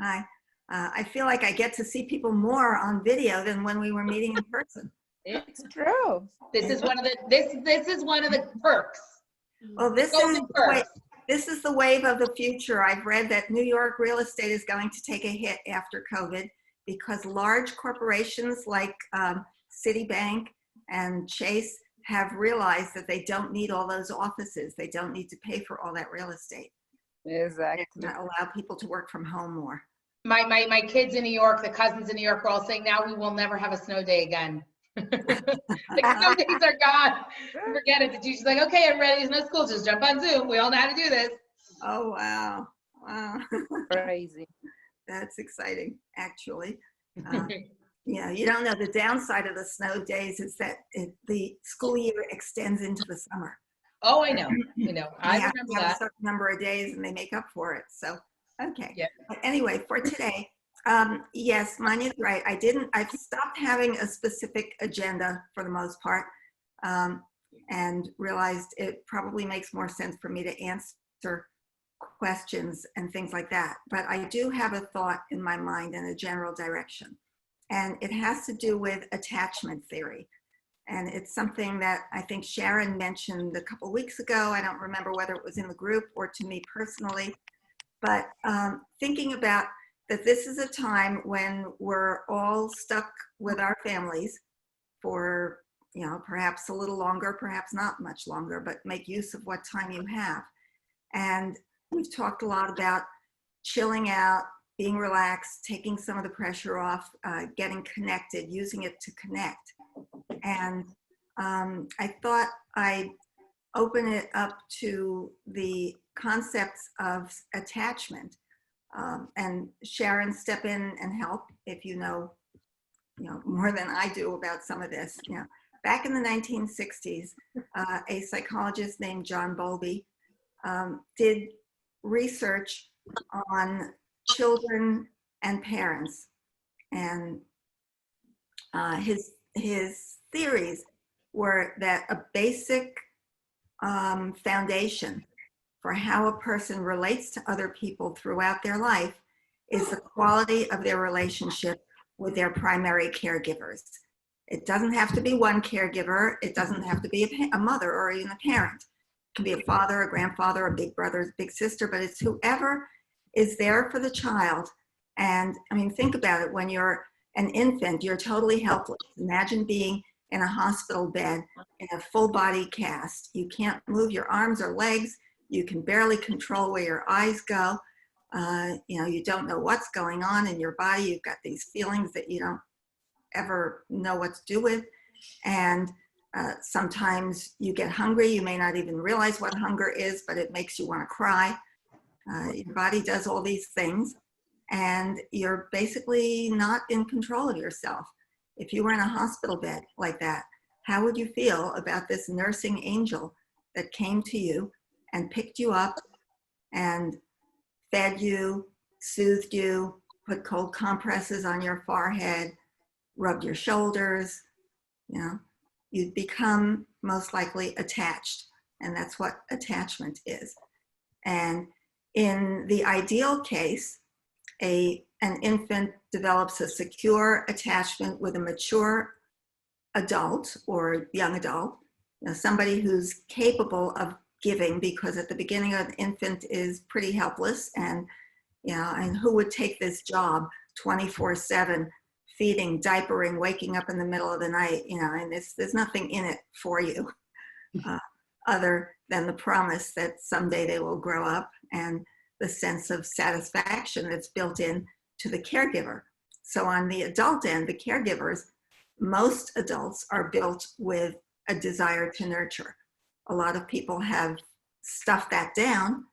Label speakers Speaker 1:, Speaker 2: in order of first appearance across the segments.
Speaker 1: Hi. I feel like I get to see people more on video than when we were meeting in person.
Speaker 2: It's true.
Speaker 3: This is one of the this is one of the perks.
Speaker 1: Well, this is the wave of the future. I've read that New York real estate is going to take a hit after COVID because large corporations like Citibank and Chase have realized that they don't need all those offices. They don't need to pay for all that real estate.
Speaker 2: Exactly.
Speaker 1: And allow people to work from home more.
Speaker 3: My kids in New York, the cousins in New York, are all saying now we will never have a snow day again. The snow days are gone. Forget it. The teacher's like, okay, everybody, there's no school. Just jump on Zoom. We all know how to do this.
Speaker 1: Oh, wow. Wow.
Speaker 2: Crazy.
Speaker 1: That's exciting, actually. Yeah, you don't know the downside of the snow days is that the school year extends into the summer.
Speaker 3: Oh, I know. You know, I remember
Speaker 1: have
Speaker 3: that.
Speaker 1: a certain number of days and they make up for it. So, okay.
Speaker 3: Yeah.
Speaker 1: But anyway, for today, yes, Mania's right. I've stopped having a specific agenda for the most part, and realized it probably makes more sense for me to answer questions and things like that. But I do have a thought in my mind and a general direction. And it has to do with attachment theory. And it's something that I think Sharon mentioned a couple weeks ago. I don't remember whether it was in the group or to me personally, but thinking about that this is a time when we're all stuck with our families for, you know, perhaps a little longer, perhaps not much longer, but make use of what time you have. And we've talked a lot about chilling out, being relaxed, taking some of the pressure off, getting connected, using it to connect. And I thought I'd open it up to the concepts of attachment. And Sharon, step in and help if you know more than I do about some of this. You know, back in the 1960s, a psychologist named John Bowlby did research on children and parents, and his theories were that a basic foundation for how a person relates to other people throughout their life is the quality of their relationship with their primary caregivers. It doesn't have to be one caregiver. It doesn't have to be a mother or even a parent. It can be a father, a grandfather, a big brother, a big sister, but it's whoever is there for the child. And I mean, think about it. When you're an infant, you're totally helpless. Imagine being in a hospital bed in a full body cast. You can't move your arms or legs. You can barely control where your eyes go. You don't know what's going on in your body. You've got these feelings that you don't ever know what to do with. And sometimes you get hungry. You may not even realize what hunger is, but it makes you want to cry. Your body does all these things, and you're basically not in control of yourself. If you were in a hospital bed like that, how would you feel about this nursing angel that came to you and picked you up and fed you, soothed you, put cold compresses on your forehead, rubbed your shoulders? You know, you'd become most likely attached, and that's what attachment is. And in the ideal case, an infant develops a secure attachment with a mature adult or young adult, somebody who's capable of giving, because at the beginning of an infant is pretty helpless, and and who would take this job 24/7, feeding, diapering, waking up in the middle of the night, and there's nothing in it for you other than the promise that someday they will grow up and the sense of satisfaction that's built in to the caregiver. So on the adult end, the caregivers, most adults are built with a desire to nurture. A lot of people have stuffed that down,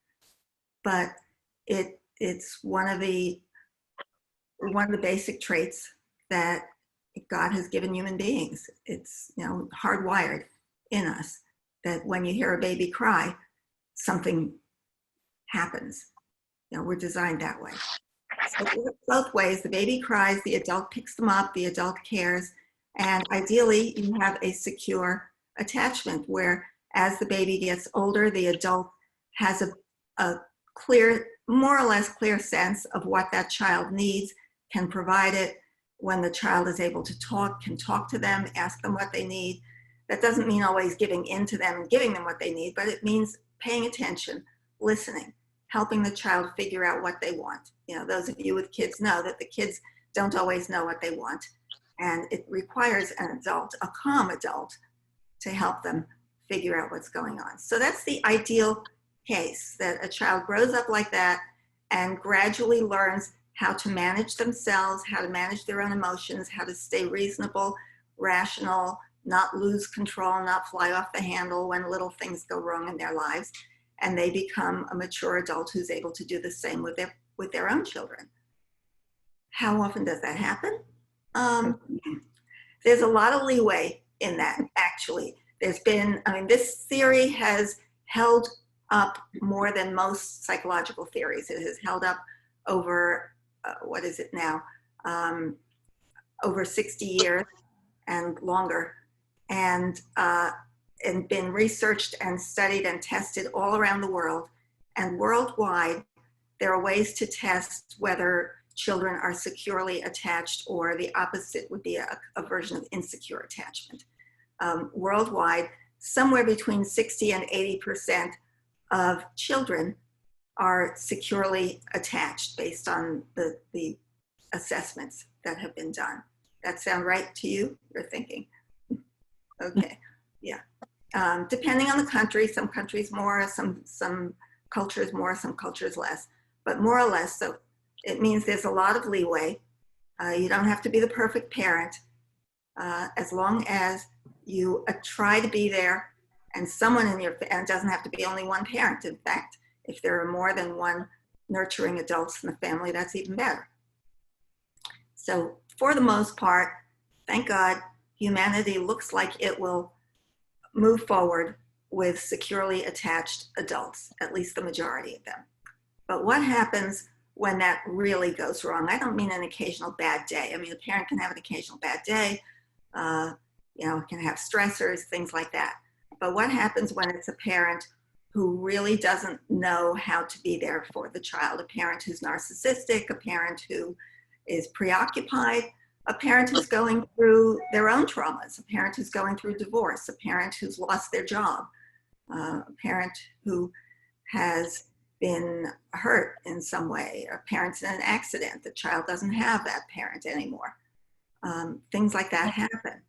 Speaker 1: but it's one of the basic traits that God has given human beings. It's hardwired in us that when you hear a baby cry, something happens. We're designed that way. So it works both ways. The baby cries, the adult picks them up, the adult cares, and ideally you have a secure attachment where as the baby gets older, the adult has a clear more or less clear sense of what that child needs, can provide it. When the child is able to talk, can talk to them, ask them what they need. That doesn't mean always giving in to them and giving them what they need, but it means paying attention, listening, helping the child figure out what they want. You know, those of you with kids know that the kids don't always know what they want. And it requires an adult, a calm adult, to help them figure out what's going on. So that's the ideal case, that a child grows up like that and gradually learns how to manage themselves, how to manage their own emotions, how to stay reasonable, rational, not lose control, not fly off the handle when little things go wrong in their lives. And they become a mature adult who's able to do the same with their own children. How often does that happen? There's a lot of leeway in that, actually. There's been, I mean, this theory has held up more than most psychological theories. It has held up over, what is it now? Over 60 years and longer, and been researched and studied and tested all around the world. And worldwide, there are ways to test whether children are securely attached, or the opposite would be a version of insecure attachment. Worldwide, somewhere between 60 and 80% of children are securely attached based on the assessments that have been done. That sound right to you? You're thinking. Okay, yeah. Depending on the country, some countries more, some cultures more, some cultures less, but more or less. So it means there's a lot of leeway. You don't have to be the perfect parent, as long as you try to be there, and someone in your, and it doesn't have to be only one parent. In fact, if there are more than one nurturing adults in the family, that's even better. So for the most part, thank God, humanity looks like it will move forward with securely attached adults, at least the majority of them. But what happens when that really goes wrong? I don't mean an occasional bad day. I mean, a parent can have an occasional bad day, you know, can have stressors, things like that. But what happens when it's a parent who really doesn't know how to be there for the child? A parent who's narcissistic, a parent who is preoccupied, a parent who's going through their own traumas, a parent who's going through divorce, a parent who's lost their job, a parent who has been hurt in some way, a parent's in an accident, the child doesn't have that parent anymore. Things like that happen.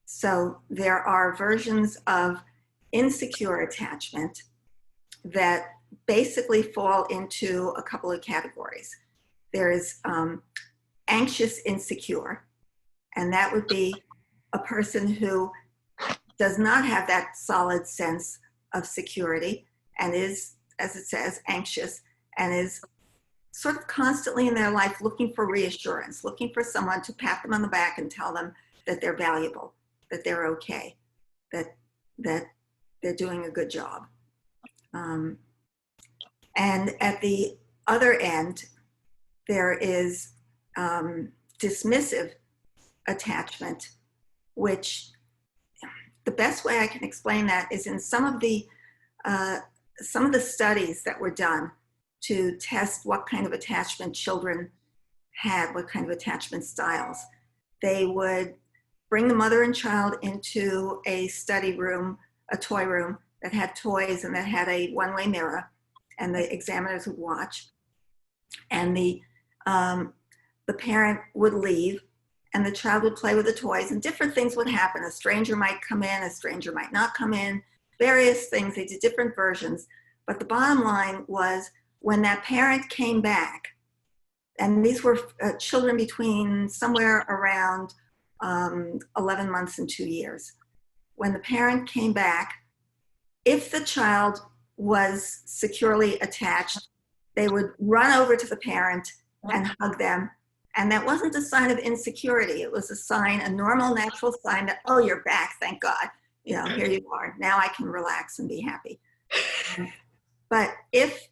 Speaker 1: So there are versions of insecure attachment that basically fall into a couple of categories. There is anxious insecure, and that would be a person who does not have that solid sense of security and is, as it says, anxious, and is sort of constantly in their life looking for reassurance, looking for someone to pat them on the back and tell them that they're valuable, that they're okay, that they're doing a good job. And at the other end, there is dismissive attachment, which the best way I can explain that is in some of the studies that were done to test what kind of attachment children had, what kind of attachment styles. They would bring the mother and child into a study room, a toy room that had toys and that had a one-way mirror, and the examiners would watch. And the parent would leave, and the child would play with the toys, and different things would happen. A stranger might come in, a stranger might not come in, various things. They did different versions. But the bottom line was, when that parent came back, and these were children between somewhere around 11 months and 2 years. When the parent came back, if the child was securely attached, they would run over to the parent and hug them. And that wasn't a sign of insecurity. It was a sign, a normal, natural sign that, oh, you're back, thank God. You know, here you are. Now I can relax and be happy. But if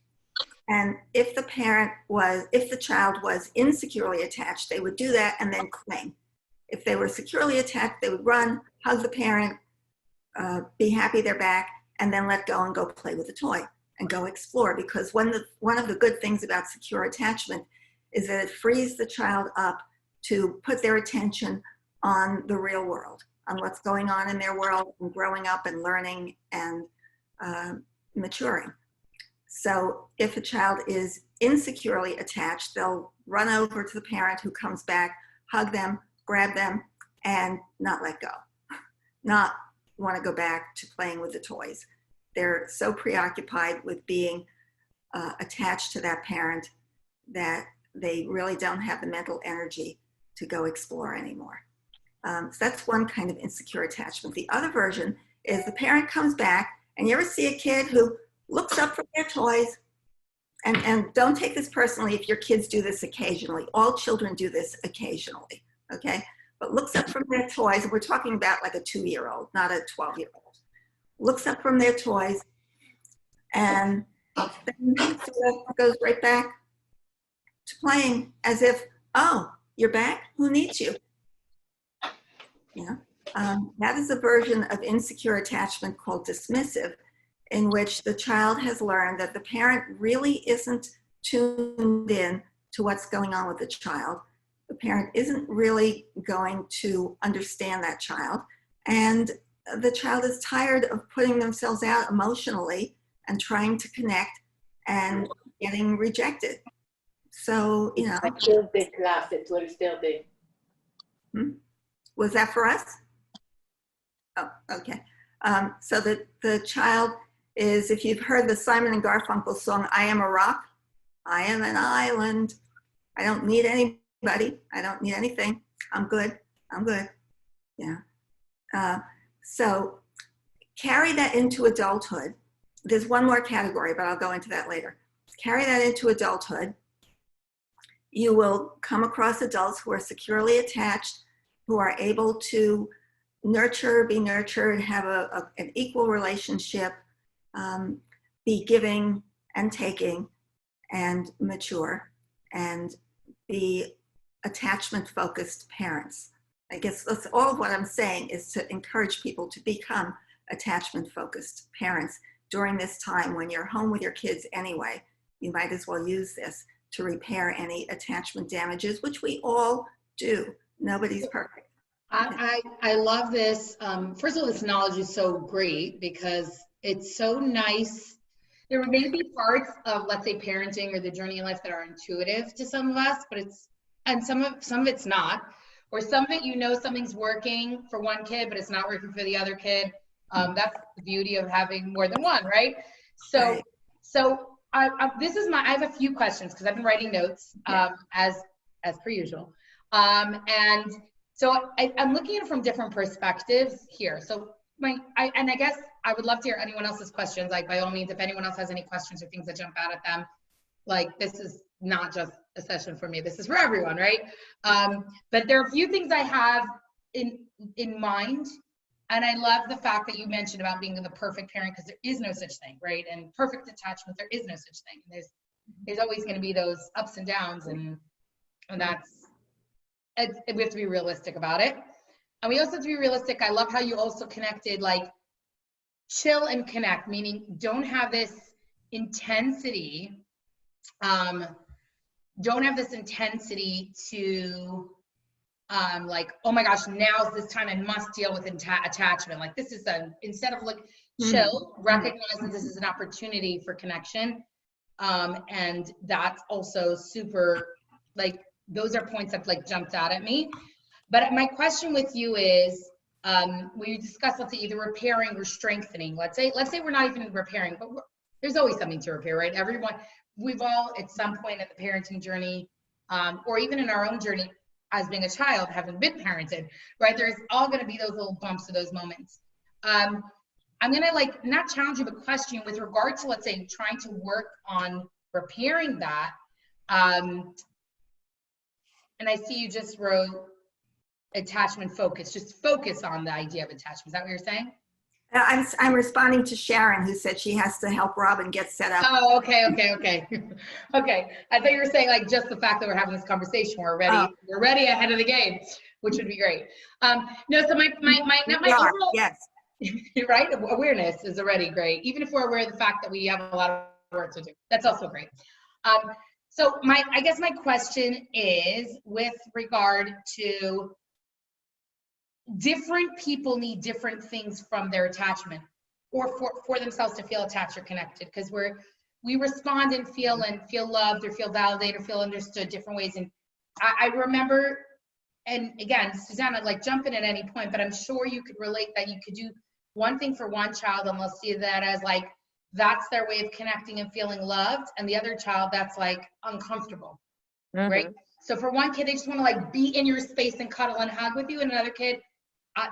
Speaker 1: the child was insecurely attached, they would do that and then cling. If they were securely attached, they would run, hug the parent, be happy they're back, and then let go and go play with the toy. and go explore. Because one of the good things about secure attachment is that it frees the child up to put their attention on the real world, on what's going on in their world, and growing up and learning and maturing. So if a child is insecurely attached, they'll run over to the parent who comes back, hug them, grab them, and not let go, not want to go back to playing with the toys. They're so preoccupied with being attached to that parent that they really don't have the mental energy to go explore anymore. So that's one kind of insecure attachment. The other version is the parent comes back, and you ever see a kid who looks up from their toys, and don't take this personally if your kids do this occasionally. All children do this occasionally, okay? But looks up from their toys, and we're talking about like a 2-year-old, not a 12-year-old. Looks up from their toys and then sort of goes right back to playing as if, oh, you're back? Who needs you? Yeah. That is a version of insecure attachment called dismissive, in which the child has learned that the parent really isn't tuned in to what's going on with the child. The parent isn't really going to understand that child. And the child is tired of putting themselves out emotionally and trying to connect and getting rejected. So, you know.
Speaker 4: Tuesday class at Thursday.
Speaker 1: Was that for us? Oh, okay. So the child is, if you've heard the Simon and Garfunkel song, I Am a Rock, I am an island. I don't need anybody. I don't need anything. I'm good. I'm good. Yeah. So carry that into adulthood. There's one more category, but I'll go into that later. Carry that into adulthood. You will come across adults who are securely attached, who are able to nurture, be nurtured, have an equal relationship, be giving and taking, and mature, and be attachment-focused parents. I guess that's all of what I'm saying, is to encourage people to become attachment-focused parents during this time when you're home with your kids anyway. You might as well use this to repair any attachment damages, which we all do. Nobody's perfect.
Speaker 3: I love this. First of all, this knowledge is so great because it's so nice. There may be parts of, let's say, parenting or the journey in life that are intuitive to some of us, but some of it's not. Or some of it, you know, something's working for one kid, but it's not working for the other kid. That's the beauty of having more than one, right? So, I have a few questions because I've been writing notes as per usual. And so I'm looking at it from different perspectives here. So I guess I would love to hear anyone else's questions. Like, by all means, if anyone else has any questions or things that jump out at them, like, this is not just a session for me, this is for everyone, right? But there are a few things I have in mind. And I love the fact that you mentioned about being the perfect parent, because there is no such thing, right? And perfect attachment, there is no such thing. There's always going to be those ups and downs, and we have to be realistic about it. And we also have to be realistic. I love how you also connected, like, chill and connect, meaning don't have this intensity. Don't have this intensity to like, oh my gosh, now's this time I must deal with attachment. Like, this is instead of like chill, recognize that this is an opportunity for connection. And that's also super, like, those are points that like jumped out at me. But my question with you is, we discussed, let's say, either repairing or strengthening. Let's say we're not even repairing, but there's always something to repair, right? We've all at some point at the parenting journey, or even in our own journey as being a child, having been parented, right? There's all going to be those little bumps of those moments. I'm going to, like, not challenge you, but question with regard to, let's say, trying to work on repairing that. And I see you just wrote attachment focus, just focus on the idea of attachment. Is that what you're saying?
Speaker 1: I'm responding to Sharon, who said she has to help Robin get set up.
Speaker 3: Oh, okay. Okay. I thought you were saying, like, just the fact that we're having this conversation, we're ready ahead of the game, which would be great. No, so my overall,
Speaker 1: yes.
Speaker 3: right? Awareness is already great. Even if we're aware of the fact that we have a lot of work to do, that's also great. So I guess my question is with regard to different people need different things from their attachment or for themselves to feel attached or connected, because we respond and feel loved or feel validated or feel understood different ways. And I remember, and again, Susanna, like jump in at any point, but I'm sure you could relate that you could do one thing for one child and they'll see that as like, that's their way of connecting and feeling loved. And the other child, that's like uncomfortable, right? So for one kid, they just want to like be in your space and cuddle and hug with you. And another kid,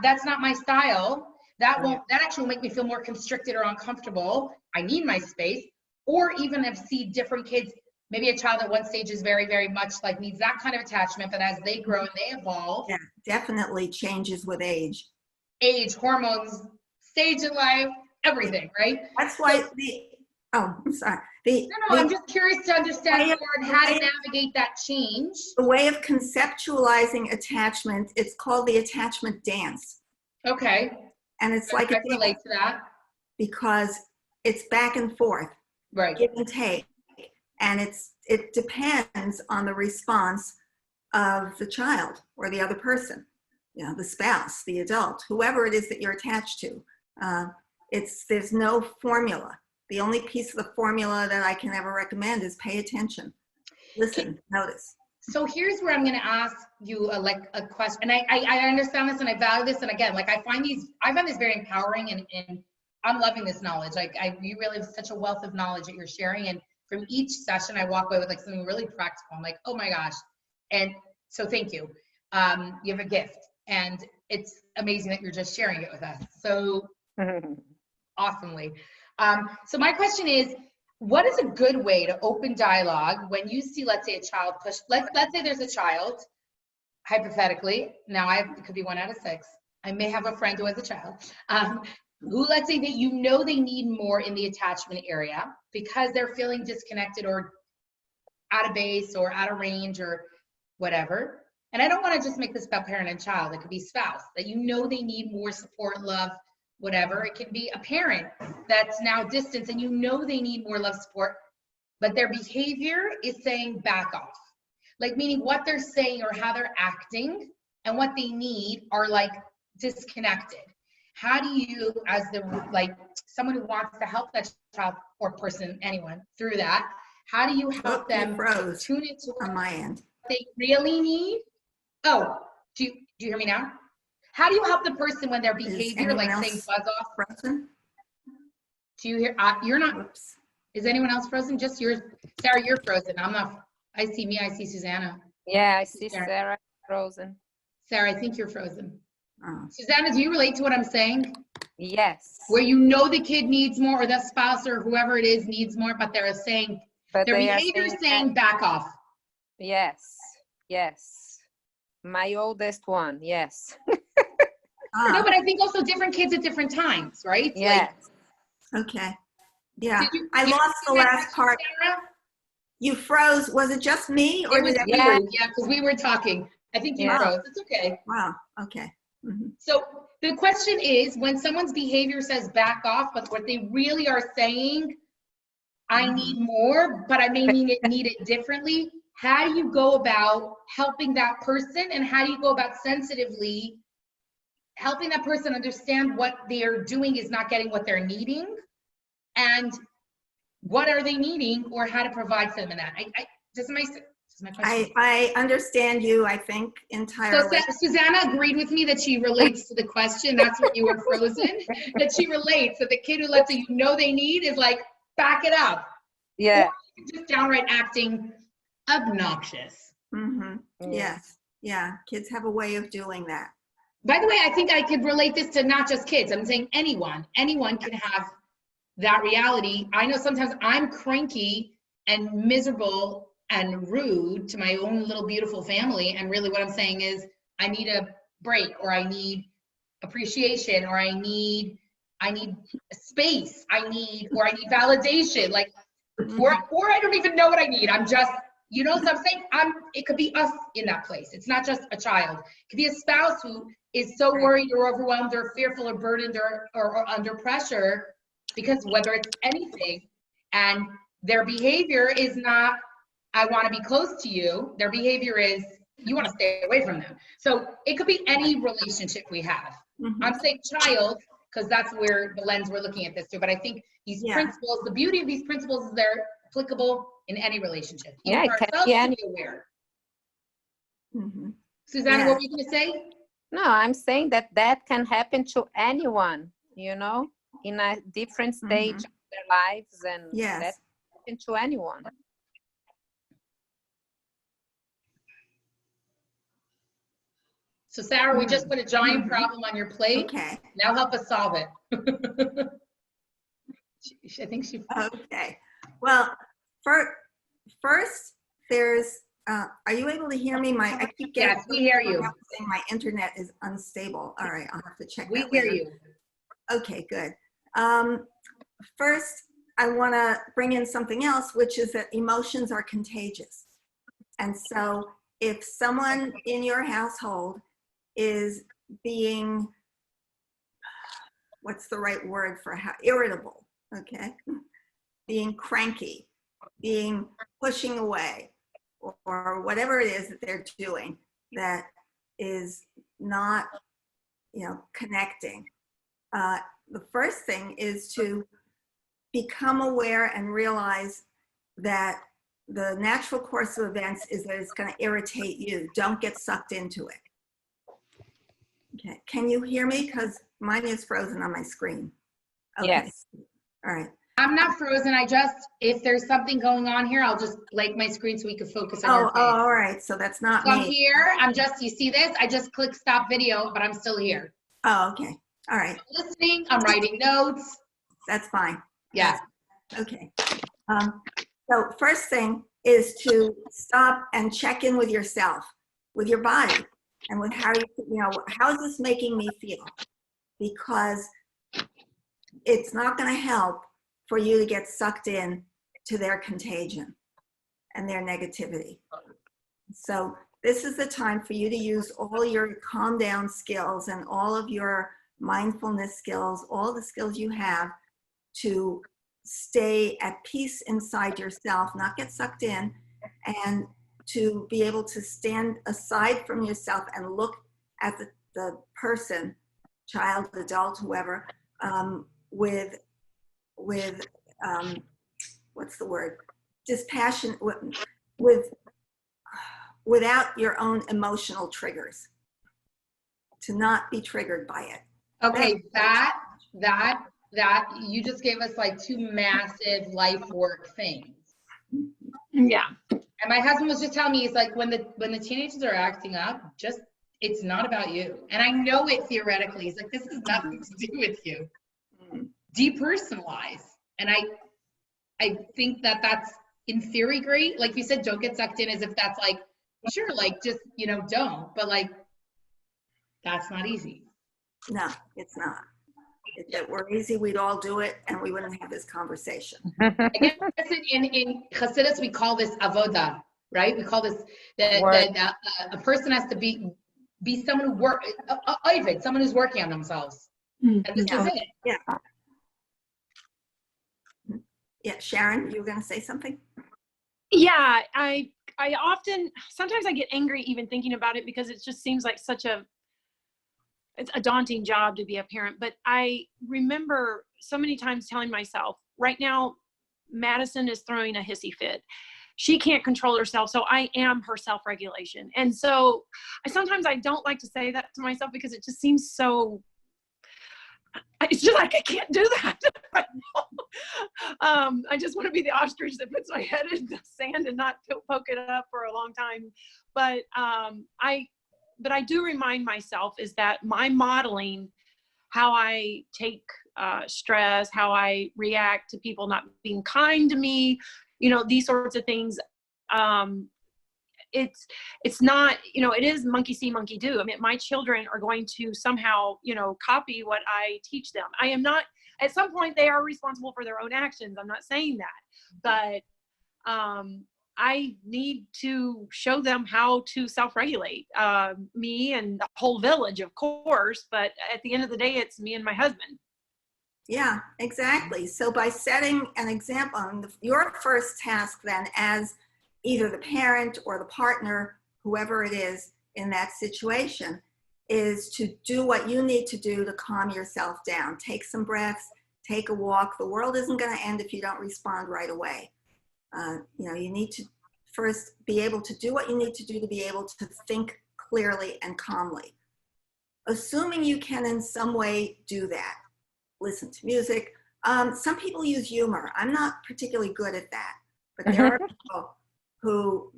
Speaker 3: that's not my style. That actually will make me feel more constricted or uncomfortable. I need my space. Or even if see different kids, maybe a child at one stage is very, very much like needs that kind of attachment, but as they grow and they evolve.
Speaker 1: Yeah, definitely changes with age.
Speaker 3: Age, hormones, stage in life, everything, right?
Speaker 1: That's why I'm sorry.
Speaker 3: I'm just curious to understand more on how to navigate that change.
Speaker 1: The way of conceptualizing attachment, it's called the attachment dance.
Speaker 3: Okay.
Speaker 1: And it's like
Speaker 3: I relate to that.
Speaker 1: because it's back and forth,
Speaker 3: Right.
Speaker 1: give and take. And it depends on the response of the child or the other person, you know, the spouse, the adult, whoever it is that you're attached to. There's no formula. The only piece of the formula that I can ever recommend is pay attention, listen, notice.
Speaker 3: So here's where I'm going to ask you a question. And I understand this and I value this. And again, like I find this very empowering and I'm loving this knowledge. Like you really have such a wealth of knowledge that you're sharing. And from each session, I walk away with like something really practical. I'm like, oh my gosh. And so thank you. You have a gift and it's amazing that you're just sharing it with us. So awesomely. So my question is, what is a good way to open dialogue when you see, let's say a child push, let's say there's a child, hypothetically, now it could be 1 out of 6. I may have a friend who has a child, who let's say that you know they need more in the attachment area because they're feeling disconnected or out of base or out of range or whatever. And I don't want to just make this about parent and child. It could be spouse, that you know they need more support, love, whatever. It can be a parent that's now distant and you know they need more love, support, but their behavior is saying back off. Like meaning what they're saying or how they're acting and what they need are like disconnected. How do you, as someone who wants to help that child or person, anyone through that, how do you help them tune into
Speaker 1: on my end
Speaker 3: what they really need? Oh, do you hear me now? How do you help the person when their behavior, like saying buzz off?
Speaker 1: Frozen?
Speaker 3: Do you hear? You're not.
Speaker 1: Whoops.
Speaker 3: Is anyone else frozen? Just yours. Sarah, you're frozen. I'm not. I see me. I see Susanna.
Speaker 2: Yeah, I see Sarah frozen.
Speaker 3: Sarah, I think you're frozen.
Speaker 1: Oh.
Speaker 3: Susanna, do you relate to what I'm saying?
Speaker 2: Yes.
Speaker 3: Where you know the kid needs more or the spouse or whoever it is needs more, but they're saying, their behavior is saying back off.
Speaker 2: Yes. Yes. My oldest one. Yes.
Speaker 3: No, but I think also different kids at different times, right?
Speaker 2: Yes.
Speaker 1: Okay. Yeah. I lost the last part.
Speaker 3: Sarah?
Speaker 1: You froze. Was it just me or
Speaker 3: It was
Speaker 1: did
Speaker 3: you.
Speaker 1: everyone?
Speaker 3: Yeah, because we were talking. I think you froze. It's okay.
Speaker 1: Wow. Okay. Mm-hmm.
Speaker 3: So the question is, when someone's behavior says back off, but what they really are saying, I need more, but I may need it differently. How do you go about helping that person, and how do you go about sensitively helping that person understand what they're doing is not getting what they're needing, and what are they needing, or how to provide for them in that? Does my question?
Speaker 1: I understand you, I think, entirely.
Speaker 3: So Susanna agreed with me that she relates to the question. That's when you were frozen. That she relates. So the kid who lets you know they need is like, back it up.
Speaker 2: Yeah.
Speaker 3: Or just downright acting obnoxious.
Speaker 1: Mm-hmm. Yes. Yeah. Kids have a way of doing that.
Speaker 3: By the way, I think I could relate this to not just kids. I'm saying anyone. Anyone can have that reality. I know sometimes I'm cranky and miserable and rude to my own little beautiful family, and really what I'm saying is I need a break, or I need appreciation, or I need space, or I need validation, like or I don't even know what I need. I'm just You know what I'm saying? It could be us in that place. It's not just a child. It could be a spouse who is so worried or overwhelmed or fearful or burdened or under pressure because whether it's anything, and their behavior is not, I want to be close to you. Their behavior is, you want to stay away from them. So it could be any relationship we have.
Speaker 1: Mhm.
Speaker 3: I'm saying child because that's where the lens we're looking at this through. But I think these principles, the beauty of these principles is they're applicable in any relationship. Even
Speaker 2: Yeah,
Speaker 3: for
Speaker 2: it can
Speaker 3: ourselves
Speaker 2: be
Speaker 3: to
Speaker 2: any.
Speaker 3: be aware.
Speaker 1: Mhm.
Speaker 3: Susanna,
Speaker 1: Yeah.
Speaker 3: what were you going to say?
Speaker 2: No, I'm saying that can happen to anyone, you know, in a different stage
Speaker 1: Mhm.
Speaker 2: of their lives, and that
Speaker 1: Yes.
Speaker 2: can happen to anyone.
Speaker 3: So Sarah, we just put a giant
Speaker 1: Mhm.
Speaker 3: problem on your plate.
Speaker 1: Okay.
Speaker 3: Now help us solve it. I think she.
Speaker 1: Okay. Well, first, there's, are you able to hear me? I keep getting.
Speaker 3: Yes, we hear you.
Speaker 1: Saying my internet is unstable. All right, I'll have to check
Speaker 3: We
Speaker 1: that
Speaker 3: hear
Speaker 1: later.
Speaker 3: you.
Speaker 1: Okay, good. First, I want to bring in something else, which is that emotions are contagious. And so if someone in your household is being, what's the right word for how, irritable, okay? Being cranky, being pushing away, or whatever it is that they're doing that is not, connecting. The first thing is to become aware and realize that the natural course of events is that it's going to irritate you. Don't get sucked into it. Okay. Can you hear me? Because mine is frozen on my screen. Okay.
Speaker 2: Yes.
Speaker 1: All right.
Speaker 3: I'm not frozen. If there's something going on here, I'll just blank my screen so we can focus on your face.
Speaker 1: All right. So that's not
Speaker 3: So I'm
Speaker 1: me.
Speaker 3: here. You see this? I just clicked stop video, but I'm still here.
Speaker 1: Oh, okay. All right.
Speaker 3: I'm listening. I'm writing notes.
Speaker 1: That's fine.
Speaker 3: Yeah.
Speaker 1: Okay. So first thing is to stop and check in with yourself, with your body, and with how how is this making me feel? Because it's not going to help for you to get sucked in to their contagion and their negativity. So this is the time for you to use all your calm down skills and all of your mindfulness skills, all the skills you have to stay at peace inside yourself, not get sucked in, and to be able to stand aside from yourself and look at the person, child, adult, whoever, with what's the word? Dispassion, without your own emotional triggers, to not be triggered by it.
Speaker 3: Okay, that you just gave us like two massive life work things.
Speaker 5: Yeah.
Speaker 3: And my husband was just telling me, he's like, when the teenagers are acting up, it's not about you. And I know it theoretically. He's like, this has nothing to do with you. Depersonalize. And I think that's in theory great. Like you said, don't get sucked in, as if that's like, sure, like just, don't. But like, that's not easy.
Speaker 1: No, it's not. If it were easy, we'd all do it and we wouldn't have this conversation.
Speaker 3: I guess in Hasidus, we call this avoda, right? We call this a person has to be someone who someone who's working on themselves. And this is it.
Speaker 1: Yeah. Yeah, Sharon, you were going to say something?
Speaker 5: Yeah, I sometimes I get angry even thinking about it, because it just seems like it's a daunting job to be a parent. But I remember so many times telling myself, right now, Madison is throwing a hissy fit. She can't control herself, so I am her self-regulation. And so sometimes I don't like to say that to myself, because it just seems so, it's just like I can't do that right now. I just want to be the ostrich that puts my head in the sand and not poke it up for a long time. But I do remind myself is that my modeling, how I take stress, how I react to people not being kind to me, these sorts of things. It's not, it is monkey see, monkey do. I mean, my children are going to somehow, copy what I teach them. I am not, at some point they are responsible for their own actions. I'm not saying that, but I need to show them how to self-regulate, me and the whole village, of course, but at the end of the day, it's me and my husband.
Speaker 1: Yeah, exactly. So by setting an example, your first task then as either the parent or the partner, whoever it is in that situation, is to do what you need to do to calm yourself down. Take some breaths, take a walk. The world isn't going to end if you don't respond right away. You need to first be able to do what you need to do to be able to think clearly and calmly. Assuming you can in some way do that, listen to music. Some people use humor. I'm not particularly good at that, but there are people who,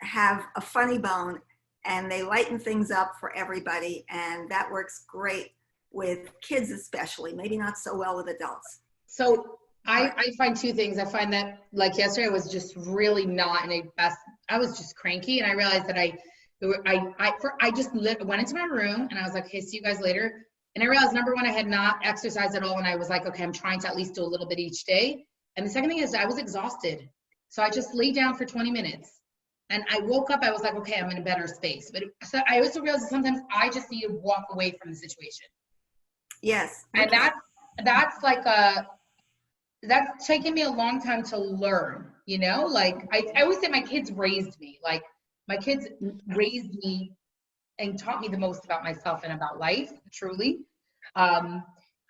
Speaker 1: have a funny bone and they lighten things up for everybody. And that works great with kids, especially, maybe not so well with adults.
Speaker 3: So I find two things. I find that, like, yesterday I was just really not in a best, I was just cranky, and I realized that I just went into my room and I was like, okay, see you guys later. And I realized, number one, I had not exercised at all, and I was like, okay, I'm trying to at least do a little bit each day. And the second thing is I was exhausted. So I just laid down for 20 minutes and I woke up, I was like, okay, I'm in a better space. But so I also realized that sometimes I just need to walk away from the situation.
Speaker 1: Yes.
Speaker 3: And that's taken me a long time to learn, like I always say my kids raised me. Like, my kids raised me and taught me the most about myself and about life, truly,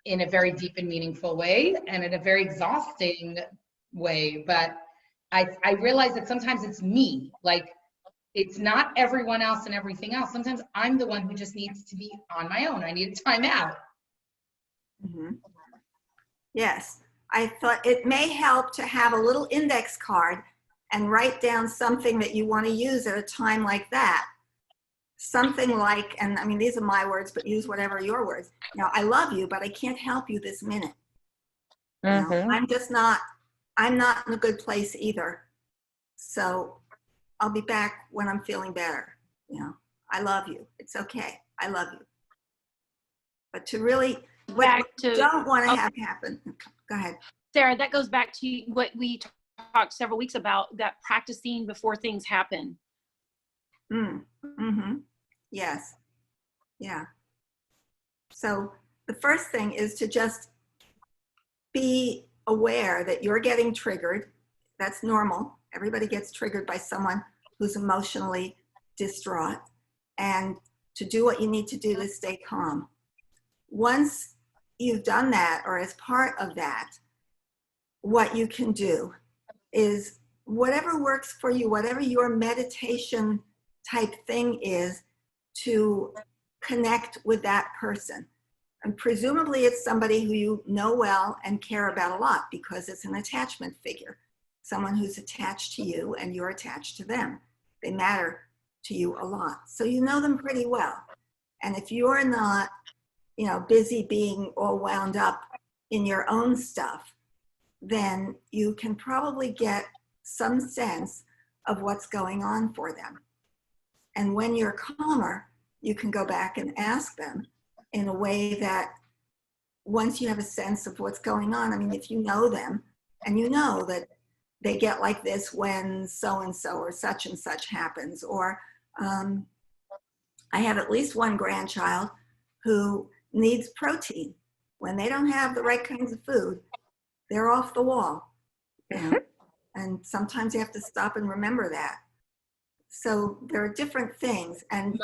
Speaker 3: in a very deep and meaningful way, and in a very exhausting way. But I realize that sometimes it's me. Like, it's not everyone else and everything else. Sometimes I'm the one who just needs to be on my own. I need a time out.
Speaker 1: Mm-hmm. Yes. I thought it may help to have a little index card and write down something that you want to use at a time like that. Something like, and I mean, these are my words, but use whatever your words. I love you, but I can't help you this minute. I'm not in a good place either. So I'll be back when I'm feeling better. I love you. It's okay. I love you. But to really, what you don't want to have happen. Go ahead.
Speaker 5: Sarah, that goes back to what we talked several weeks about, that practicing before things happen.
Speaker 1: Mm-hmm. Yes. Yeah. So the first thing is to just be aware that you're getting triggered. That's normal. Everybody gets triggered by someone who's emotionally distraught, and to do what you need to do to stay calm. Once you've done that, or as part of that, what you can do is whatever works for you, whatever your meditation type thing is, to connect with that person. And presumably it's somebody who you know well and care about a lot, because it's an attachment figure, someone who's attached to you and you're attached to them. They matter to you a lot. So you know them pretty well. And if you're not, busy being all wound up in your own stuff, then you can probably get some sense of what's going on for them. And when you're calmer, you can go back and ask them in a way that, once you have a sense of what's going on, I mean, if you know them and you know that they get like this when so-and-so or such and such happens, or I have at least one grandchild who needs protein. When they don't have the right kinds of food, they're off the wall. And sometimes you have to stop and remember that. So there are different things. And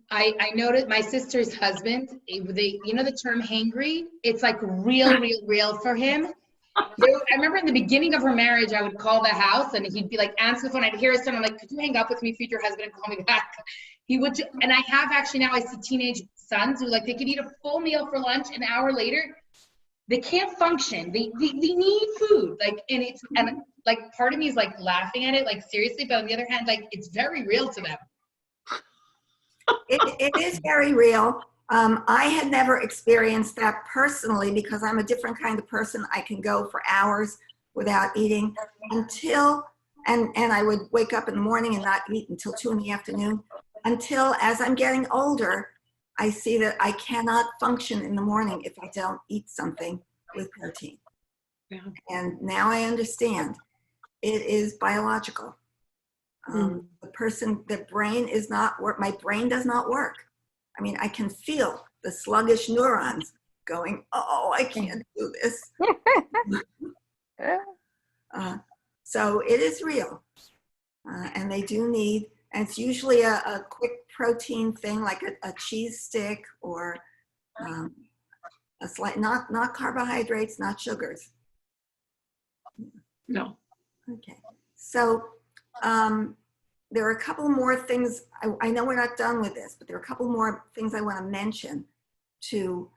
Speaker 3: I noticed my sister's husband, the term hangry, it's like real for him. I remember in the beginning of her marriage, I would call the house and he'd be like, answer the phone. I'd hear his son. I'm like, could you hang up with me, feed your husband, and call me back? He would, and I have actually now, I see teenage sons who, like, they could eat a full meal for lunch, an hour later, they can't function. They need food. Like, and like, part of me is like laughing at it, like, seriously, but on the other hand, like, it's very real to them.
Speaker 1: it is very real. I had never experienced that personally, because I'm a different kind of person. I can go for hours without eating until, and I would wake up in the morning and not eat until 2 p.m, until, as I'm getting older, I see that I cannot function in the morning if I don't eat something with protein. Yeah. And now I understand. it is biological. The brain is not work. My brain does not work. I mean, I can feel the sluggish neurons going, oh, I can't do this. So it is real. And they do need, and it's usually a quick protein thing like a cheese stick or a slight, not carbohydrates, not sugars.
Speaker 5: No.
Speaker 1: Okay. So there are a couple more things. I know we're not done with this, but there are a couple more things I want to mention to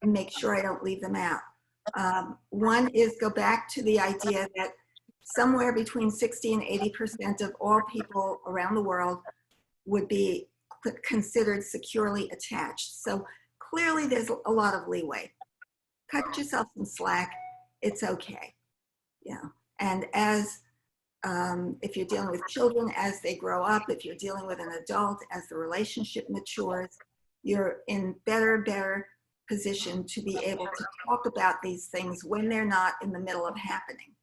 Speaker 1: make sure I don't leave them out. One is go back to the idea that somewhere between 60 and 80% of all people around the world would be considered securely attached. So clearly there's a lot of leeway. Cut yourself some slack. It's okay. Yeah. And as if you're dealing with children as they grow up, if you're dealing with an adult as the relationship matures, you're in better position to be able to talk about these things when they're not in the middle of happening,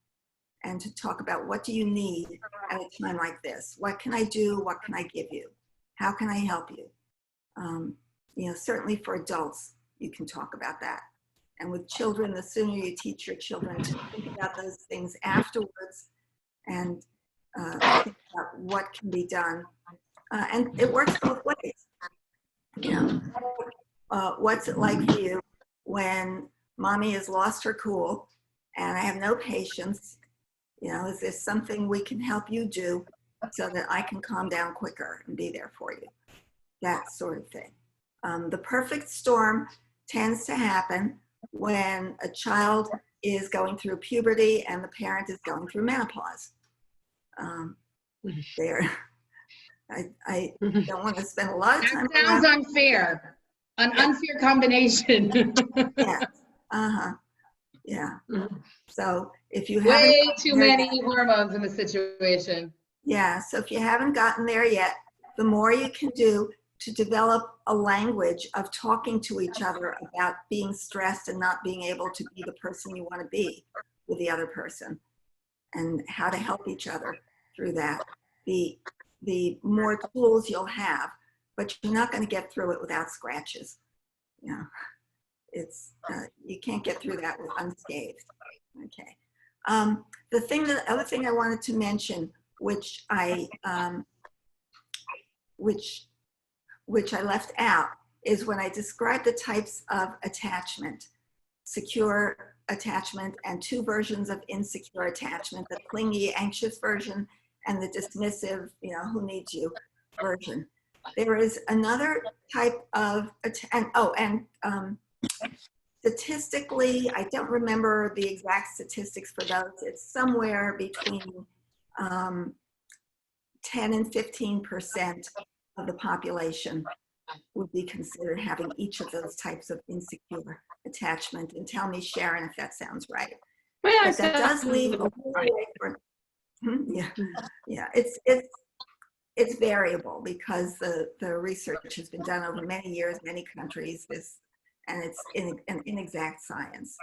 Speaker 1: and to talk about what do you need at a time like this? What can I do? What can I give you? How can I help you? You know, certainly for adults, you can talk about that. And with children, the sooner you teach your children to think about those things afterwards and think about what can be done. And it works both ways. You know, what's it like for you when mommy has lost her cool and I have no patience? You know, is there something we can help you do so that I can calm down quicker and be there for you? That sort of thing. The perfect storm tends to happen when a child is going through puberty and the parent is going through menopause. I don't want to spend a lot of time.
Speaker 3: That sounds unfair. An unfair combination.
Speaker 1: Yeah. Yeah. So if you
Speaker 3: Way
Speaker 1: haven't
Speaker 3: too many hormones in the situation.
Speaker 1: Yeah, so if you haven't gotten there yet, the more you can do to develop a language of talking to each other about being stressed and not being able to be the person you want to be with the other person, and how to help each other through that. The more tools you'll have, but you're not going to get through it without scratches. You know, it's you can't get through that with unscathed. Okay. The other thing I wanted to mention, which I left out, is when I described the types of attachment: secure attachment and two versions of insecure attachment, the clingy, anxious version and the dismissive, you know, who needs you version. There is another type of, statistically, I don't remember the exact statistics for those. It's somewhere between 10 and 15% of the population would be considered having each of those types of insecure attachment. And tell me, Sharon, if that sounds right. But that does leave a way for, yeah, it's variable because the research has been done over many years, many countries, and it's an inexact science.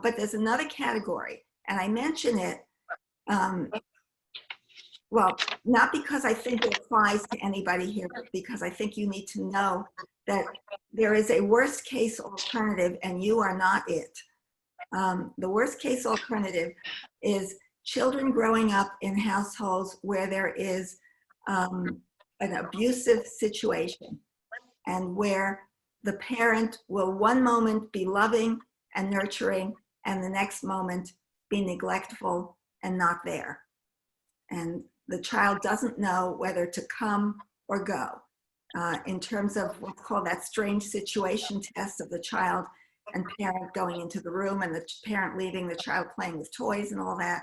Speaker 1: But there's another category, and I mention it, well, not because I think it applies to anybody here, but because I think you need to know that there is a worst case alternative and you are not it. The worst case alternative is children growing up in households where there is an abusive situation and where the parent will one moment be loving and nurturing and the next moment be neglectful and not there. And the child doesn't know whether to come or go. In terms of what's called that strange situation test of the child and parent going into the room and the parent leaving, the child playing with toys and all that.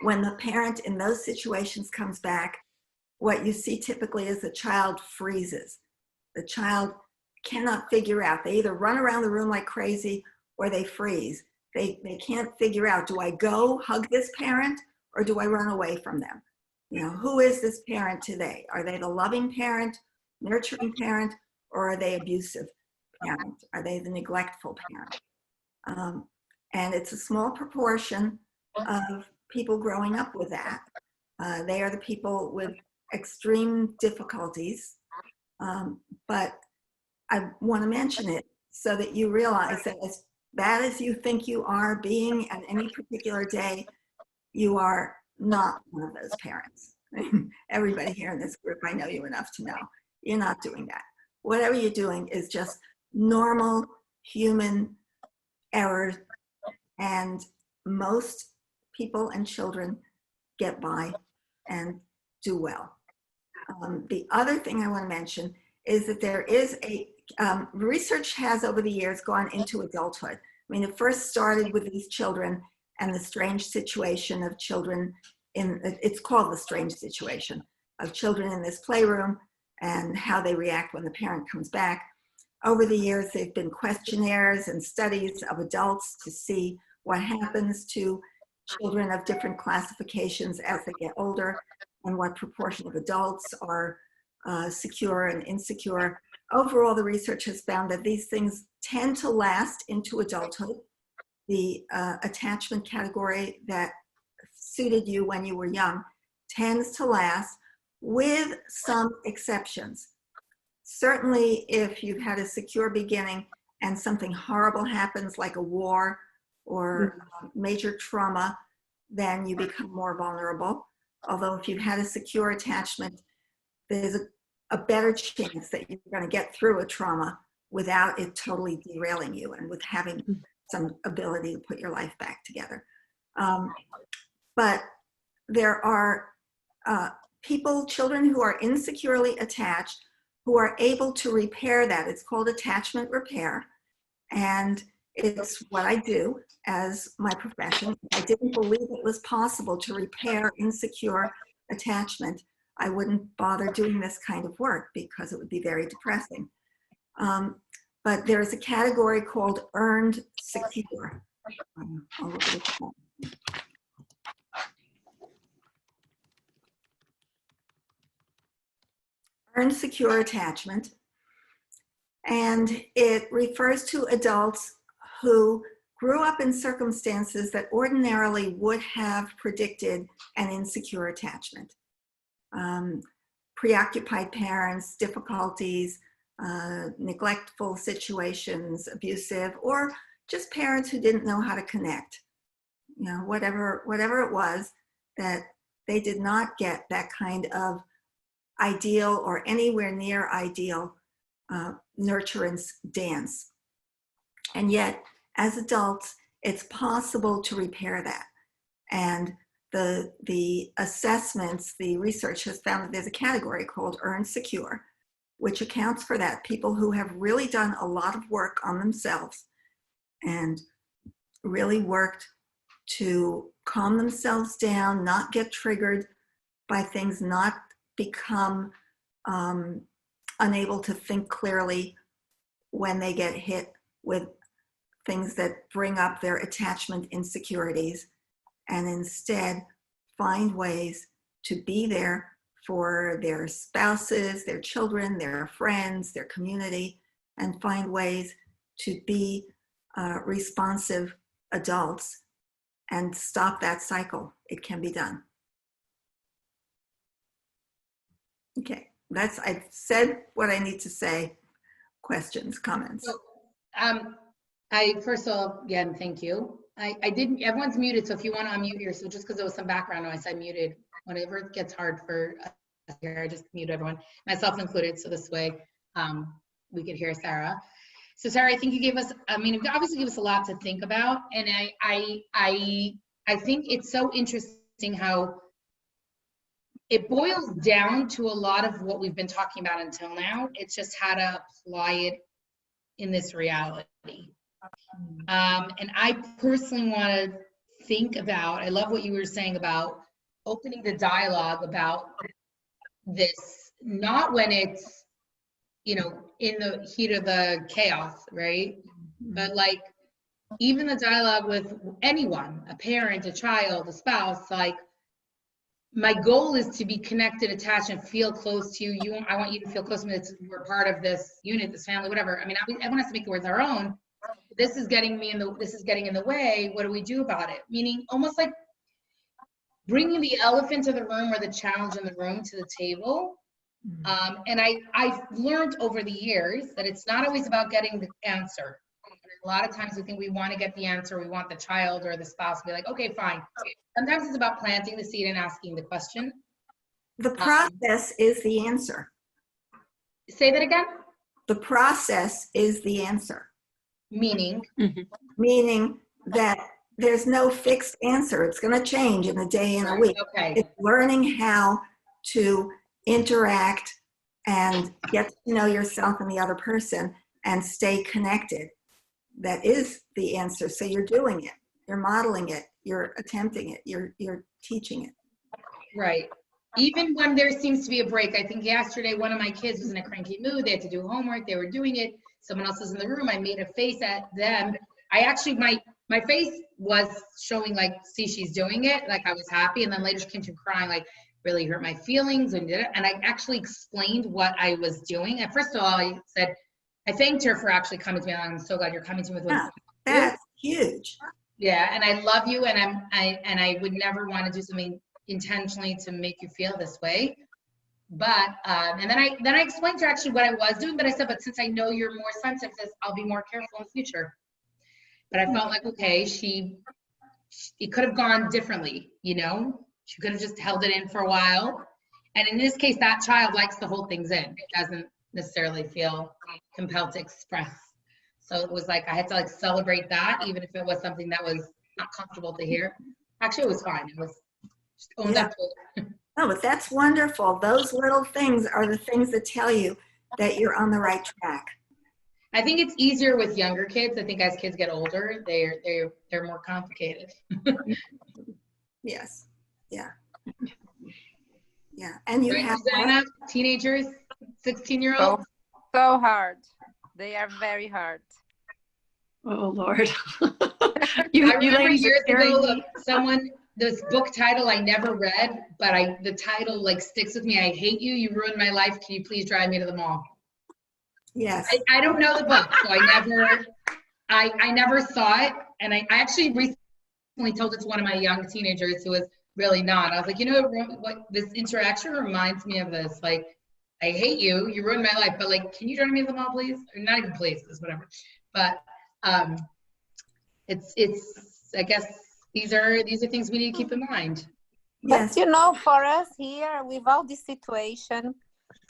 Speaker 1: When the parent in those situations comes back, what you see typically is the child freezes. The child cannot figure out. They either run around the room like crazy or they freeze. They can't figure out, do I go hug this parent or do I run away from them? You know, who is this parent today? Are they the loving parent, nurturing parent, or are they abusive parent? Are they the neglectful parent? And it's a small proportion of people growing up with that. They are the people with extreme difficulties. But I want to mention it so that you realize that as bad as you think you are being at any particular day, you are not one of those parents. Everybody here in this group, I know you enough to know, you're not doing that. Whatever you're doing is just normal human errors, and most people and children get by and do well. The other thing I want to mention is that there is research has over the years gone into adulthood. I mean, it first started with these children and the strange situation of children it's called The Strange Situation of children in this playroom and how they react when the parent comes back. Over the years, there've been questionnaires and studies of adults to see what happens to children of different classifications as they get older and what proportion of adults are secure and insecure. Overall, the research has found that these things tend to last into adulthood. The attachment category that suited you when you were young tends to last, with some exceptions. Certainly, if you've had a secure beginning and something horrible happens, like a war or major trauma, then you become more vulnerable. Although if you've had a secure attachment, there's a better chance that you're going to get through a trauma without it totally derailing you and with having some ability to put your life back together. But there are children who are insecurely attached who are able to repair that. It's called attachment repair. And it's what I do as my profession. I didn't believe it was possible to repair insecure attachment. I wouldn't bother doing this kind of work because it would be very depressing. But there is a category called earned secure. I'll look at it. Earned secure attachment. And it refers to adults who grew up in circumstances that ordinarily would have predicted an insecure attachment. Preoccupied parents, difficulties, neglectful situations, abusive, or just parents who didn't know how to connect. You know, whatever it was, that they did not get that kind of ideal or anywhere near ideal nurturance dance. And yet, as adults, it's possible to repair that. And the assessments, the research has found that there's a category called earned secure, which accounts for that. People who have really done a lot of work on themselves and really worked to calm themselves down, not get triggered by things, not become unable to think clearly when they get hit with things that bring up their attachment insecurities, and instead find ways to be there for their spouses, their children, their friends, their community, and find ways to be responsive adults and stop that cycle. It can be done. Okay, I've said what I need to say. Questions, comments?
Speaker 3: First of all, again, thank you. I didn't, everyone's muted, so if you want to unmute here, so just because there was some background noise, I muted. Whenever it gets hard for us here, I just mute everyone, myself included, so this way we could hear Sarah. So Sarah, I think you gave us, I mean, you obviously gave us a lot to think about, and I think it's so interesting how it boils down to a lot of what we've been talking about until now. It's just how to apply it in this reality. And I personally want to think about, I love what you were saying about opening the dialogue about this, not when it's, you know, in the heat of the chaos, right? But like, even the dialogue with anyone, a parent, a child, a spouse, like, my goal is to be connected, attached, and feel close to you. I want you to feel close to me. We're part of this unit, this family, whatever. I mean, everyone has to make the words our own. This is getting in the way. What do we do about it? Meaning, almost like bringing the elephant in the room or the challenge in the room to the table. And I've learned over the years that it's not always about getting the answer. A lot of times we think we want to get the answer. We want the child or the spouse to be like, okay, fine. Sometimes it's about planting the seed and asking the question.
Speaker 1: The process is the answer.
Speaker 3: Say that again.
Speaker 1: The process is the answer,
Speaker 3: Meaning,
Speaker 1: meaning that there's no fixed answer. It's going to change in a day and a week.
Speaker 3: okay,
Speaker 1: It's learning how to interact and get to know yourself and the other person and stay connected. That is the answer. So you're doing it. You're modeling it. You're attempting it. You're teaching it.
Speaker 3: right. Even when there seems to be a break, I think yesterday one of my kids was in a cranky mood. They had to do homework. They were doing it. Someone else was in the room. I made a face at them. I actually, my face was showing like, see, she's doing it. Like I was happy. And then later she came to crying, like really hurt my feelings and did it. And I actually explained what I was doing. And first of all, I said, I thanked her for actually coming to me. I'm so glad you're coming to me with
Speaker 1: Yeah, that's huge.
Speaker 3: Yeah, and I love you, and I would never want to do something intentionally to make you feel this way. But and then I explained to her actually what I was doing, but I said, but since I know you're more sensitive to this, I'll be more careful in the future. But I felt like, okay, it could have gone differently, you know? She could have just held it in for a while. And in this case, that child likes to hold things in. It doesn't necessarily feel compelled to express. So it was like I had to like celebrate that, even if it was something that was not comfortable to hear. Actually, it was fine. It was just owned up to it.
Speaker 1: No, but that's wonderful. Those little things are the things that tell you that you're on the right track.
Speaker 3: I think it's easier with younger kids. I think as kids get older, they're more complicated.
Speaker 1: Yes. Yeah. Yeah. And you
Speaker 3: Right,
Speaker 1: have
Speaker 3: Susanna, teenagers, 16-year-olds.
Speaker 2: So hard. They are very hard.
Speaker 5: Oh, Lord.
Speaker 3: I
Speaker 5: you
Speaker 3: remember
Speaker 5: ladies are
Speaker 3: years
Speaker 5: scaring
Speaker 3: ago,
Speaker 5: me.
Speaker 3: this book title I never read, but the title like sticks with me. I hate you. You ruined my life. Can you please drive me to the mall?
Speaker 1: yes.
Speaker 3: I don't know the book, so I never saw it. And I actually recently told it to one of my young teenagers who was really not. I was like, you know what this interaction reminds me of this. Like, I hate you. You ruined my life. But like, can you drive me to the mall, please? Or not even please, it's whatever. But it's I guess these are things we need to keep in mind.
Speaker 1: Yes.
Speaker 2: But you know, for us here, with all this situation,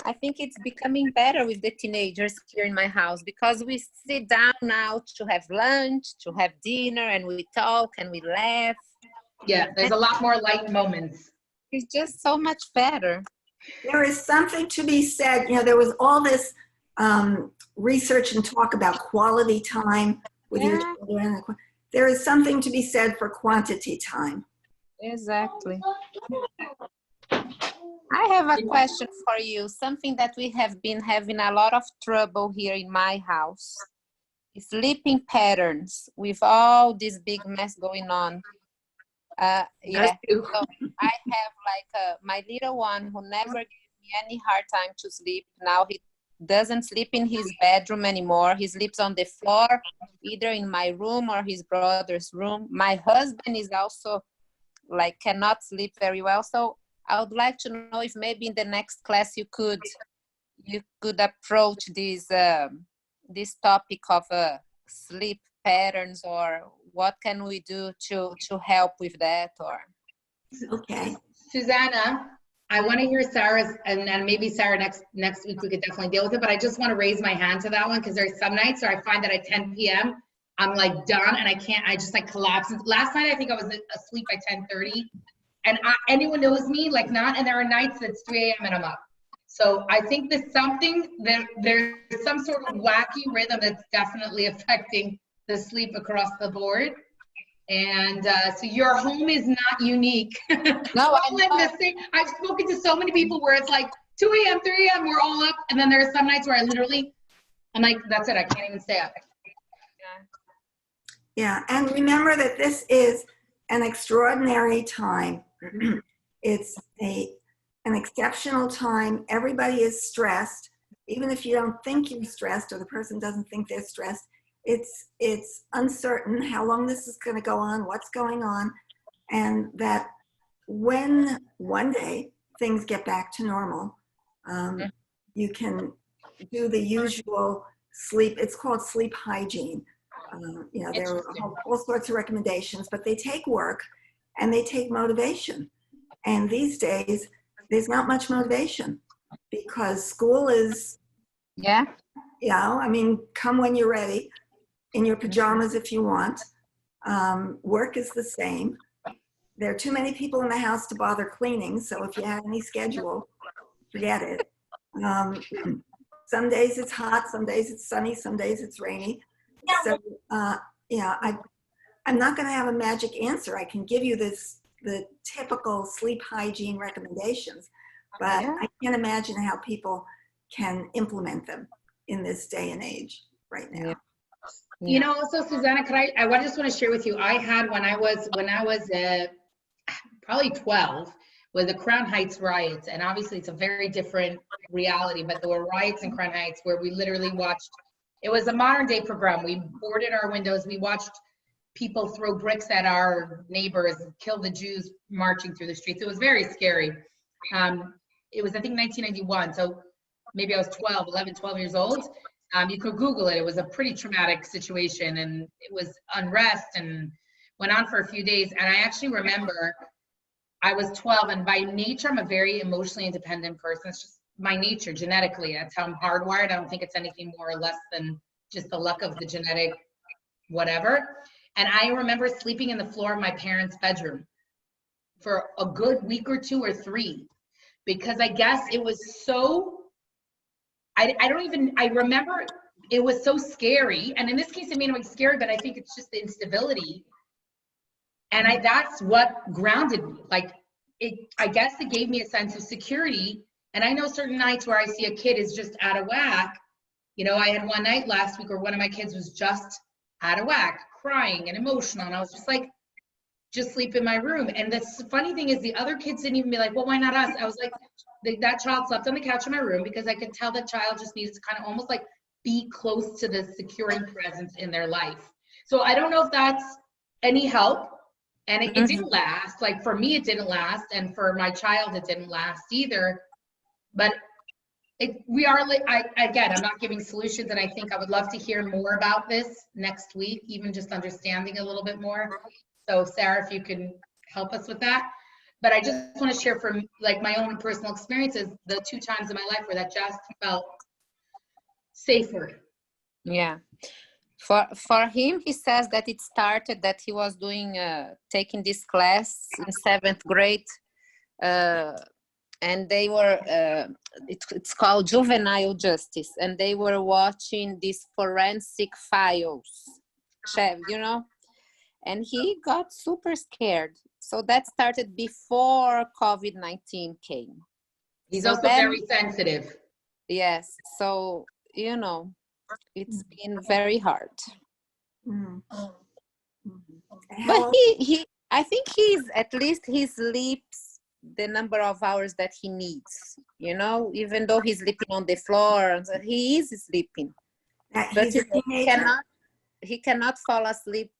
Speaker 2: I think it's becoming better with the teenagers here in my house because we sit down now to have lunch, to have dinner, and we talk and we laugh.
Speaker 3: Yeah, there's a lot more light moments.
Speaker 2: It's just so much better.
Speaker 1: There is something to be said. You know, there was all this research and talk about quality time with your
Speaker 2: Yeah.
Speaker 1: children. There is something to be said for quantity time.
Speaker 2: Exactly. I have a question for you. Something that we have been having a lot of trouble here in my house. Sleeping patterns with all this big mess going on. Yeah. So I have like my little one who never gave me any hard time to sleep. Now he doesn't sleep in his bedroom anymore. He sleeps on the floor, either in my room or his brother's room. My husband is also like cannot sleep very well. So I would like to know if maybe in the next class you could approach this topic of sleep patterns, or what can we do to help with that? Or
Speaker 1: Okay.
Speaker 3: Susanna, I want to hear Sarah's, and then maybe Sarah next week we could definitely deal with it, but I just want to raise my hand to that one because there's some nights where I find that at 10 p.m. I'm like done and I just like collapse. Last night I think I was asleep by 10:30, and anyone knows me like not, and there are nights that's 3 a.m. and I'm up. So I think there's some sort of wacky rhythm that's definitely affecting the sleep across the board. And so your home is not unique.
Speaker 2: No,
Speaker 3: I've spoken to so many people where it's like 2 a.m., 3 a.m., we're all up. And then there are some nights where I'm like, that's it, I can't even stay up.
Speaker 1: Yeah. And remember that this is an extraordinary time. It's an exceptional time. Everybody is stressed. Even if you don't think you're stressed or the person doesn't think they're stressed, it's uncertain how long this is going to go on, what's going on, and that when one day things get back to normal, you can do the usual sleep. It's called sleep hygiene. There are all sorts of recommendations, but they take work and they take motivation. And these days, there's not much motivation because school is,
Speaker 2: Yeah.
Speaker 1: come when you're ready, in your pajamas if you want. Work is the same. There are too many people in the house to bother cleaning, so if you have any schedule, forget it. Some days it's hot, some days it's sunny, some days it's rainy. So, I'm not going to have a magic answer. I can give you the typical sleep hygiene recommendations, but I can't imagine how people can implement them in this day and age right now.
Speaker 3: You know, also, Susanna, I just want to share with you, I had when I was probably 12, was the Crown Heights riots. And obviously it's a very different reality, but there were riots in Crown Heights where we literally watched, it was a modern day program. We boarded our windows. We watched people throw bricks at our neighbors, kill the Jews marching through the streets. It was very scary. It was, I think, 1991. So maybe I was 12 years old. You could Google it. It was a pretty traumatic situation, and it was unrest and went on for a few days. And I actually remember I was 12, and by nature, I'm a very emotionally independent person. It's just my nature, genetically. That's how I'm hardwired. I don't think it's anything more or less than just the luck of the genetic whatever. And I remember sleeping in the floor of my parents' bedroom for a good week or 2 or 3, because I guess it was so, I remember it was so scary. And in this case, it may not be scary, but I think it's just the instability. And that's what grounded me. Like, I guess it gave me a sense of security. And I know certain nights where I see a kid is just out of whack. You know, I had one night last week where one of my kids was just out of whack, crying and emotional. And I was just like, just sleep in my room. And the funny thing is, the other kids didn't even be like, well, why not us? I was like, that child slept on the couch in my room because I could tell that child just needs to kind of almost like be close to the securing presence in their life. So I don't know if that's any help. And it didn't last. Like, for me, it didn't last. And for my child, it didn't last either. But I'm not giving solutions. And I think I would love to hear more about this next week, even just understanding a little bit more. So Sarah, if you can help us with that. But I just want to share from like my own personal experiences, the 2 times in my life where that just felt safer.
Speaker 2: Yeah. For him, he says that it started that he was taking this class in 7th grade, and they were, it's called Juvenile Justice, and they were watching these forensic files, you know, and he got super scared. So that started before COVID-19 came.
Speaker 3: He's also very sensitive.
Speaker 2: Yes. So, you know, it's been very hard. But I think at least he sleeps the number of hours that he needs, you know, even though he's sleeping on the floor, he is sleeping. But he cannot fall asleep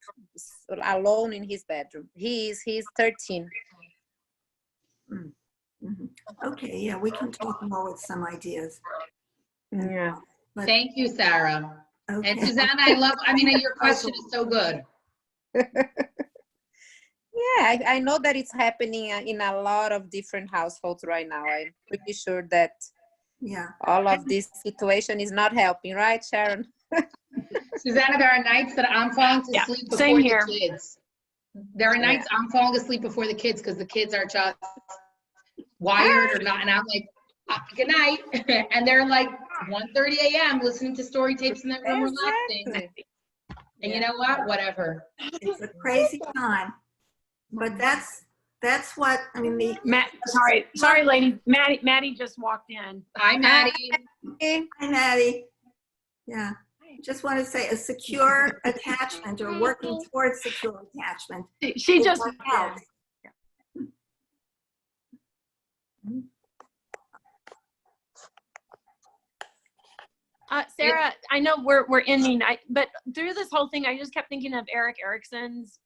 Speaker 2: alone in his bedroom. He's 13.
Speaker 1: Okay, yeah, we can talk more with some ideas.
Speaker 2: Yeah.
Speaker 3: Thank you, Sarah.
Speaker 1: Okay.
Speaker 3: And Susanna, your question is so good.
Speaker 2: Yeah, I know that it's happening in a lot of different households right now. I'm pretty sure that all of this situation is not helping, right, Sharon?
Speaker 3: Susanna, there are nights that I'm falling to sleep before the kids. There are nights I'm falling asleep before the kids because the kids are just wired or not. And I'm like, good night. And they're like 1:30 a.m. listening to story tapes in their room relaxing. And you know what? Whatever.
Speaker 1: It's a crazy time. But that's what,
Speaker 5: sorry, lady. Maddie just walked in.
Speaker 3: Hi, Maddie.
Speaker 1: Hi, Maddie. Yeah. Just want to say a secure attachment or working towards secure attachment.
Speaker 5: She just helps. Sarah, I know we're ending, but through this whole thing, I just kept thinking of Erik Erikson's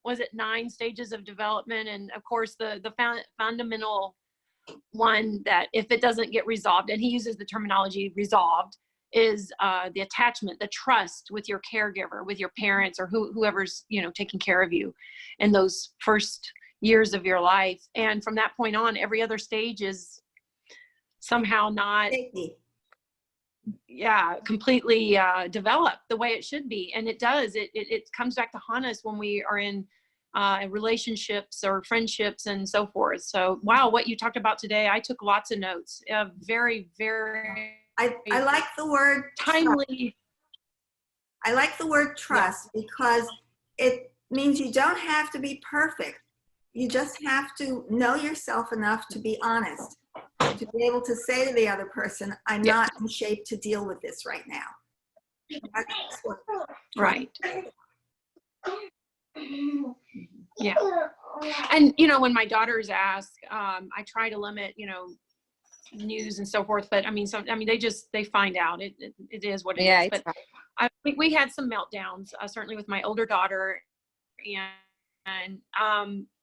Speaker 5: was it 9 stages of development? And of course, the fundamental one that if it doesn't get resolved, and he uses the terminology resolved, is the attachment, the trust with your caregiver, with your parents, or whoever's, you know, taking care of you in those first years of your life. And from that point on, every other stage is somehow not,
Speaker 1: Safety.
Speaker 5: completely developed the way it should be. And it does. It comes back to haunt us when we are in relationships or friendships and so forth. So, wow, what you talked about today, I took lots of notes. Very, very
Speaker 1: I like the word
Speaker 5: timely.
Speaker 1: I like the word trust because it means you don't have to be perfect. You just have to know yourself enough to be honest, to be able to say to the other person, I'm not in shape to deal with this right now. That's what-
Speaker 5: Right. Yeah. And, you know, when my daughters ask, I try to limit, you know, news and so forth, but I mean, they find out it is what it
Speaker 2: Yeah,
Speaker 5: is.
Speaker 2: it's
Speaker 5: But I think we had some meltdowns, certainly with my older daughter. And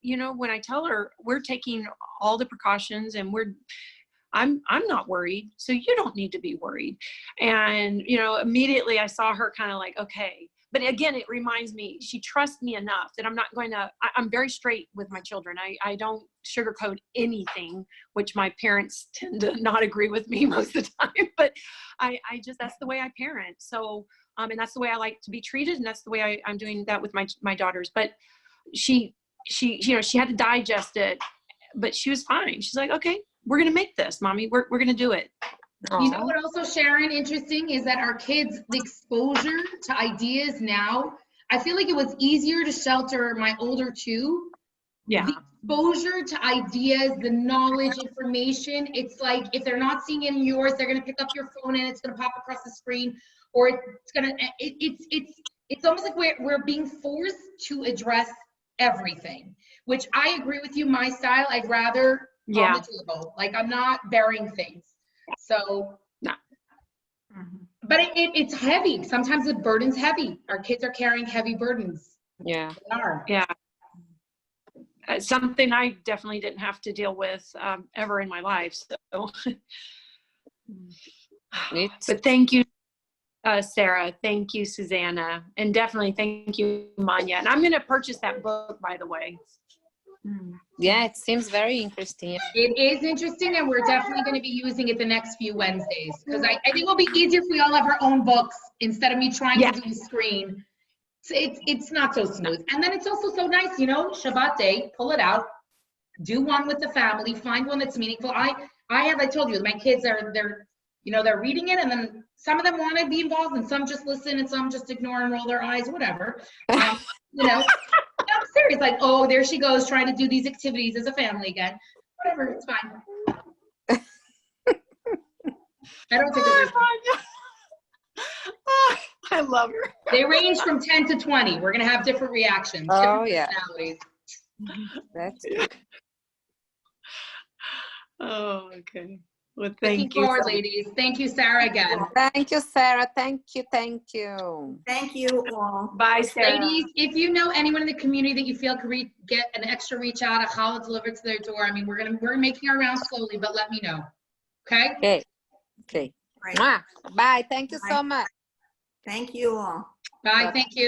Speaker 5: you know, when I tell her we're taking all the precautions and I'm not worried, so you don't need to be worried. And, you know, immediately I saw her kind of like, okay. But again, it reminds me, she trusts me enough that I'm not going to, I'm very straight with my children. I don't sugarcoat anything, which my parents tend to not agree with me most of the time. But I just, that's the way I parent. So, and that's the way I like to be treated. And that's the way I'm doing that with my daughters. But she, you know, she had to digest it, but she was fine. She's like, okay, we're going to make this, Mommy. We're going to do it.
Speaker 3: You know what also, Sharon, interesting is that our kids, the exposure to ideas now, I feel like it was easier to shelter my older two.
Speaker 5: Yeah.
Speaker 3: The exposure to ideas, the knowledge, information, it's like if they're not seeing it in yours, they're going to pick up your phone and it's going to pop across the screen, or it's going to, it's almost like we're being forced to address everything, which I agree with you. My style, I'd rather on the table. Like I'm not burying things. So,
Speaker 5: no.
Speaker 3: But it's heavy. Sometimes the burden's heavy. Our kids are carrying heavy burdens.
Speaker 2: Yeah.
Speaker 3: They are.
Speaker 5: Yeah. Something I definitely didn't have to deal with ever in my life. So, but thank you, Sarah. Thank you, Susanna. And definitely thank you, Manya. And I'm going to purchase that book, by the way.
Speaker 2: Yeah, it seems very interesting.
Speaker 3: It is interesting, and we're definitely going to be using it the next few Wednesdays, because I think it'll be easier if we all have our own books instead of me trying to do the screen. So it's not so smooth. And then it's also so nice, you know, Shabbat day, pull it out, do one with the family, find one that's meaningful. I told you, my kids they're reading it, and then some of them want to be involved, and some just listen, and some just ignore and roll their eyes, whatever. You know. I'm serious, like, oh, there she goes trying to do these activities as a family again. Whatever, it's fine. I don't think
Speaker 5: I love her.
Speaker 3: they range from 10 to 20. We're gonna have different reactions.
Speaker 2: Oh,
Speaker 3: different
Speaker 2: yeah.
Speaker 3: personalities.
Speaker 2: That's
Speaker 5: Oh, okay. Well,
Speaker 3: Looking
Speaker 5: thank you.
Speaker 3: forward, ladies. Thank you, Sarah, again.
Speaker 2: Thank you, Sarah. Thank you. Thank you.
Speaker 1: Thank you all.
Speaker 5: Bye, Sarah.
Speaker 3: Ladies, if you know anyone in the community that you feel could get an extra reach out, a challah delivered to their door. I mean, we're making our rounds slowly, but let me know. Okay?
Speaker 2: Okay.
Speaker 1: Right.
Speaker 2: Mwah. Bye. Thank you so much.
Speaker 1: Thank you all.
Speaker 3: Bye. Thank you.